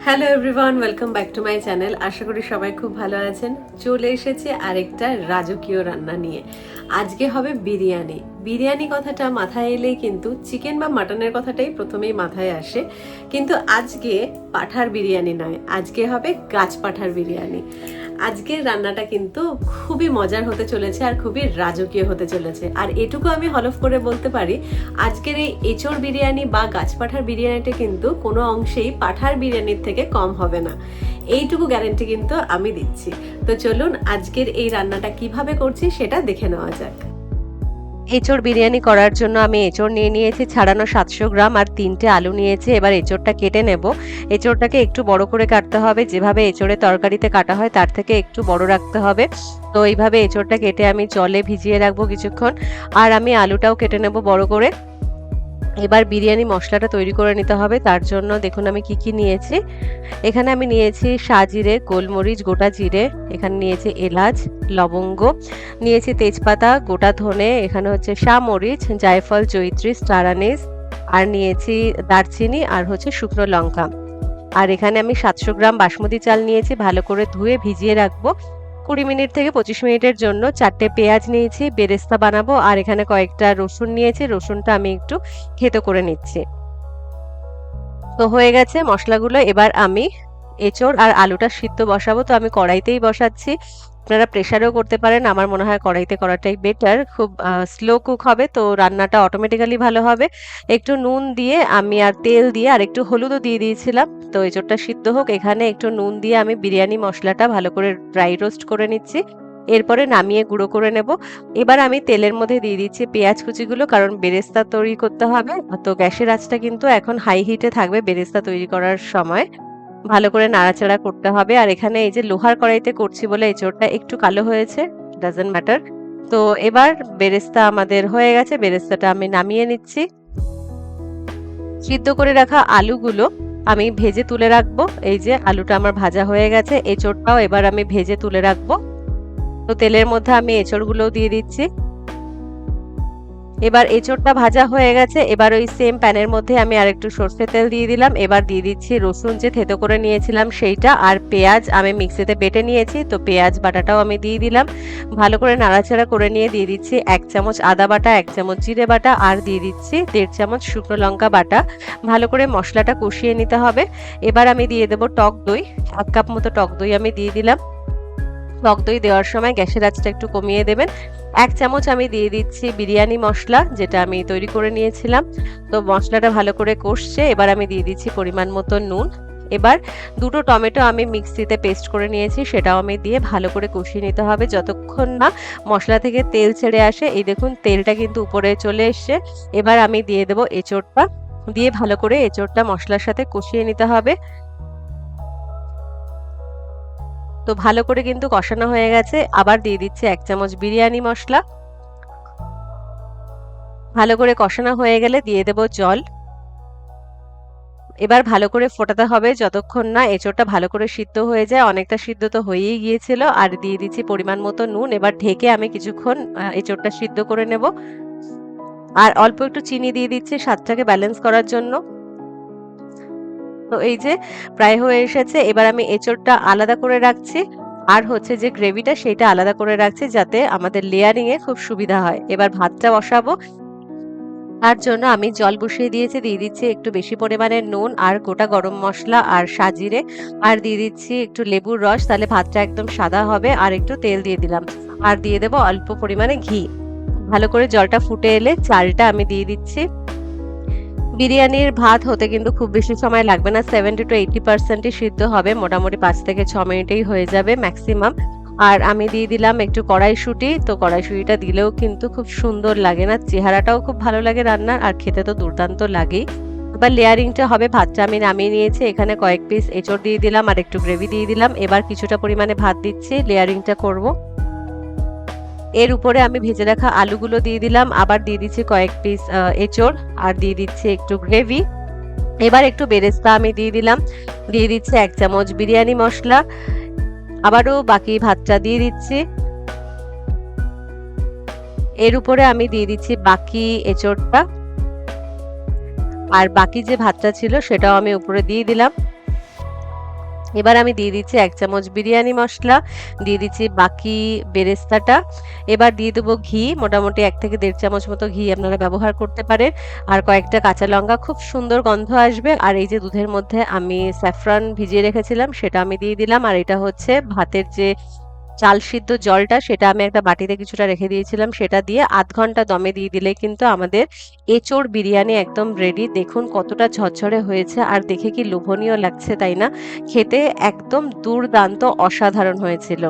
Hello everyone, welcome back to my channel. আশা করি সবাই খুব ভালো আছেন। চলে এসেছি আরেকটা রাজকীয় রান্না নিয়ে। আজকে হবে বিরিয়ানি। বিরিয়ানি কথাটা মাথায় এলেই কিন্তু চিকেন বা মাটনের কথাটাই প্রথমেই মাথায় আসে, কিন্তু আজকে পাঠার বিরিয়ানি নয়, আজকে হবে গাছ পাঠার বিরিয়ানি। আজকের রান্নাটা কিন্তু খুবই মজার হতে চলেছে আর খুবই রাজকীয় হতে চলেছে। আর এটুকু আমি হলফ করে বলতে পারি, আজকের এই এঁচড় বিরিয়ানি বা গাছ পাঠার বিরিয়ানিটা কিন্তু কোনো অংশেই পাঠার বিরিয়ানির থেকে কম হবে না, এইটুকু গ্যারেন্টি কিন্তু আমি দিচ্ছি। তো চলুন আজকের এই রান্নাটা কিভাবে করছি সেটা দেখে নেওয়া যাক। এঁচড় বিরিয়ানি করার জন্য আমি এঁচড় নিয়ে নিয়েছি ছাড়ানো 700 গ্রাম আর 3টে আলু নিয়েছি। এবার এঁচড়টা কেটে নেব। এঁচড়টাকে একটু বড় করে কাটতে হবে, যেভাবে এঁচড়ের তরকারিতে কাটা হয় তার থেকে একটু বড় রাখতে হবে। তো এইভাবে এঁচড়টা কেটে আমি জলে ভিজিয়ে রাখবো কিছুক্ষণ। আর আমি আলুটাও কেটে নেব বড় করে। এবার বিরিয়ানি মশলাটা তৈরি করে নিতে হবে। তার জন্য দেখুন আমি কি কি নিয়েছি। এখানে আমি নিয়েছি সাজিরে, গোলমরিচ, গোটা জিরে, এখানে নিয়েছি এলাচ, লবঙ্গ, নিয়েছি তেজপাতা, গোটা ধনে, এখানে হচ্ছে মরিচ, জায়ফল, জয়িত্রী, স্টার আনিস, আর নিয়েছি দারচিনি আর হচ্ছে শুকনো লঙ্কা। আর এখানে আমি 700 গ্রাম বাসমতি চাল নিয়েছি, ভালো করে ধুয়ে ভিজিয়ে রাখবো 20 মিনিট থেকে 25 মিনিটের জন্য। 4টে পেঁয়াজ নিয়েছি, বেরেস্তা বানাবো। আর এখানে কয়েকটা রসুন নিয়েছি, রসুনটা আমি একটু থেতো করে নিচ্ছি। তো হয়ে গেছে মশলাগুলো। এবার আমি এঁচড় আর আলুটা সিদ্ধ বসাবো। তো আমি কড়াইতেই বসাচ্ছি, আপনারা প্রেসারেও করতে পারেন, আমার মনে হয় কড়াইতে করাটাই বেটার। খুব স্লো কুক হবে তো রান্নাটা অটোমেটিক্যালি ভালো হবে। একটু নুন দিয়ে আমি আর তেল দিয়ে আর একটু হলুদও দিয়ে দিয়েছিলাম। তো এঁচড়টা সিদ্ধ হোক, এখানে একটু নুন দিয়ে আমি বিরিয়ানি মশলাটা ভালো করে ড্রাই রোস্ট করে নিচ্ছি, এরপরে নামিয়ে গুঁড়ো করে নেব। এবার আমি তেলের মধ্যে দিয়ে দিচ্ছি পেঁয়াজ কুচিগুলো, কারণ বেরেস্তা তৈরি করতে হবে। তো গ্যাসের আঁচটা কিন্তু এখন হাই হিটে থাকবে বেরেস্তা তৈরি করার সময়। ভালো করে নাড়াচাড়া করতে হবে। আর এখানে এই যে লোহার কড়াইতে করছি বলে এঁচড়টা একটু কালো হয়েছে, ডাজন্ট ম্যাটার। তো এবার বেরেস্তা আমাদের হয়ে গেছে, বেরেস্তাটা আমি নামিয়ে নিচ্ছি। সিদ্ধ করে রাখা আলুগুলো আমি ভেজে তুলে রাখবো। এই যে আলুটা আমার ভাজা হয়ে গেছে, এঁচড়টাও এবার আমি ভেজে তুলে রাখবো। তো তেলের মধ্যে আমি এঁচড়গুলোও দিয়ে দিচ্ছি। এবার এঁচড়টা ভাজা হয়ে গেছে, এবার ওই সেম প্যানের মধ্যে আমি আরেকটু সর্ষের তেল দিয়ে দিলাম। এবার দিয়ে দিচ্ছি রসুন যে থেতো করে নিয়েছিলাম সেইটা, আর পেঁয়াজ আমি মিক্সিতে বেটে নিয়েছি, তো পেঁয়াজ বাটাটাও আমি দিয়ে দিলাম। ভালো করে নাড়াচাড়া করে নিয়ে দিয়ে দিচ্ছি 1 চামচ আদা বাটা, 1 চামচ জিরে বাটা, আর দিয়ে দিচ্ছি 1.5 চামচ শুকনো লঙ্কা বাটা। ভালো করে মশলাটা কষিয়ে নিতে হবে। এবার আমি দিয়ে দেবো টক দই, 1 কাপ মতো টক দই আমি দিয়ে দিলাম। টক দই দেওয়ার সময় গ্যাসের আঁচটা একটু কমিয়ে দেবেন। 1 চামচ আমি দিয়ে দিচ্ছি বিরিয়ানি মশলা, যেটা আমি তৈরি করে নিয়েছিলাম। তো মশলাটা ভালো করে কষছে, এবার আমি দিয়ে দিচ্ছি পরিমাণ মতো নুন। এবার 2টো টমেটো আমি মিক্সিতে পেস্ট করে নিয়েছি, সেটাও আমি দিয়ে ভালো করে কষিয়ে নিতে হবে যতক্ষণ না মশলা থেকে তেল ছেড়ে আসে। এই দেখুন তেলটা কিন্তু উপরে চলে এসছে। এবার আমি দিয়ে দেবো এঁচড়টা, দিয়ে ভালো করে এঁচড়টা মশলার সাথে কষিয়ে নিতে হবে। তো ভালো করে কিন্তু কষানো হয়ে গেছে। আবার দিয়ে দিচ্ছি 1 চামচ বিরিয়ানি মশলা। ভালো করে কষানো হয়ে গেলে দিয়ে দেব জল। এবার ভালো করে ফোটাতে হবে যতক্ষণ না এঁচড়টা ভালো করে সিদ্ধ হয়ে যায়। অনেকটা সিদ্ধ তো হয়েই গিয়েছিল। আর দিয়ে দিচ্ছি পরিমাণ মতো নুন। এবার ঢেকে আমি কিছুক্ষণ এঁচড়টা সিদ্ধ করে নেব। আর অল্প একটু চিনি দিয়ে দিচ্ছি স্বাদটাকে ব্যালেন্স করার জন্য। তো এই যে প্রায় হয়ে এসেছে। এবার আমি এঁচড়টা আলাদা করে রাখছি, আর হচ্ছে যে গ্রেভিটা সেটা আলাদা করে রাখছি, যাতে আমাদের লেয়ারিং এ খুব সুবিধা হয়। এবার ভাতটা বসাবো, তার জন্য আমি জল বসিয়ে দিয়েছি। দিয়ে দিচ্ছি একটু বেশি পরিমাণে নুন আর গোটা গরম মশলা আর সাজিরে, আর দিয়ে দিচ্ছি একটু লেবুর রস, তাহলে ভাতটা একদম সাদা হবে। আর একটু তেল দিয়ে দিলাম, আর দিয়ে দেবো অল্প পরিমাণে ঘি। ভালো করে জলটা ফুটে এলে চালটা আমি দিয়ে দিচ্ছি। বিরিয়ানির ভাত হতে কিন্তু খুব বেশি সময় লাগবে না, 70 to 80% সিদ্ধ হবে, মোটামুটি 5 থেকে 6 মিনিটেই হয়ে যাবে ম্যাক্সিমাম। আর আমি দিয়ে দিলাম একটু কড়াইশুঁটি। তো কড়াইশুঁটিটা দিলেও কিন্তু খুব সুন্দর লাগে, না চেহারাটাও খুব ভালো লাগে রান্নার, আর খেতে তো দুর্দান্ত লাগেই। এবার লেয়ারিংটা হবে। ভাতটা আমি নামিয়ে নিয়েছি, এখানে কয়েক পিস এঁচড় দিয়ে দিলাম আর একটু গ্রেভি দিয়ে দিলাম। এবার কিছুটা পরিমাণে ভাত দিচ্ছি, লেয়ারিংটা করব। এর উপরে আমি ভেজে রাখা আলুগুলো দিয়ে দিলাম, আবার দিয়ে দিচ্ছি কয়েক পিস এঁচড়, আর দিয়ে দিচ্ছি একটু গ্রেভি। এবার একটু বেরেস্তা আমি দিয়ে দিলাম, দিয়ে দিচ্ছি 1 চামচ বিরিয়ানি মশলা, আবারও বাকি ভাতটা দিয়ে দিচ্ছি। এর উপরে আমি দিয়ে দিচ্ছি বাকি এঁচড়টা, আর বাকি যে ভাতটা ছিল সেটাও আমি উপরে দিয়ে দিলাম। এবার আমি দিয়ে দিচ্ছি 1 চামচ বিরিয়ানি মশলা, দিয়ে দিচ্ছি বাকি বেরেস্তাটা। এবার দিয়ে দেবো ঘি, মোটামুটি 1 থেকে 1.5 চামচ মতো ঘি আপনারা ব্যবহার করতে পারেন। আর কয়েকটা কাঁচা লঙ্কা, খুব সুন্দর গন্ধ আসবে। আর এই যে দুধের মধ্যে আমি স্যাফরন ভিজিয়ে রেখেছিলাম সেটা আমি দিয়ে দিলাম। আর এটা হচ্ছে ভাতের যে চাল সিদ্ধ জলটা, সেটা আমি একটা বাটিতে কিছুটা রেখে দিয়েছিলাম, সেটা দিয়ে 0.5 ঘন্টা দমে দিয়ে দিলে কিন্তু আমাদের এঁচোড় বিরিয়ানি একদম রেডি। দেখুন কতটা ঝরঝরে হয়েছে আর দেখে কি লোভনীয় লাগছে, তাই না? খেতে একদম দুর্দান্ত, অসাধারণ হয়েছিল।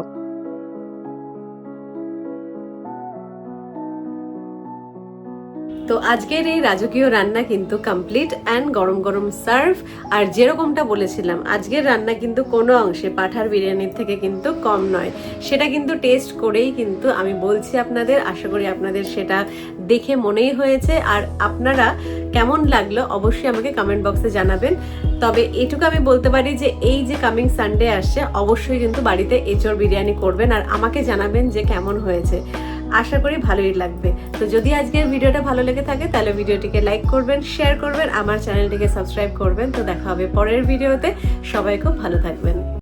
তো আজকের এই রাজকীয় রান্না কিন্তু কমপ্লিট অ্যান্ড গরম গরম সার্ভ। আর যেরকমটা বলেছিলাম, আজকের রান্না কিন্তু কোনো অংশে পাঠার বিরিয়ানির থেকে কিন্তু কম নয়। সেটা কিন্তু টেস্ট করেই কিন্তু আমি বলছি আপনাদের, আশা করি আপনাদের সেটা দেখে মনেই হয়েছে। আর আপনারা কেমন লাগলো অবশ্যই আমাকে কমেন্ট বক্সে জানাবেন। তবে এটুকু আমি বলতে পারি যে এই যে কামিং সানডে আসছে, অবশ্যই কিন্তু বাড়িতে এঁচোড় বিরিয়ানি করবেন আর আমাকে জানাবেন যে কেমন হয়েছে। আশা করি ভালোই লাগবে। তো যদি আজকের ভিডিওটা ভালো লেগে থাকে তাহলে ভিডিওটিকে লাইক করবেন, শেয়ার করবেন, আমার চ্যানেলটিকে সাবস্ক্রাইব করবেন। তো দেখা হবে পরের ভিডিওতে। সবাই খুব ভালো থাকবেন।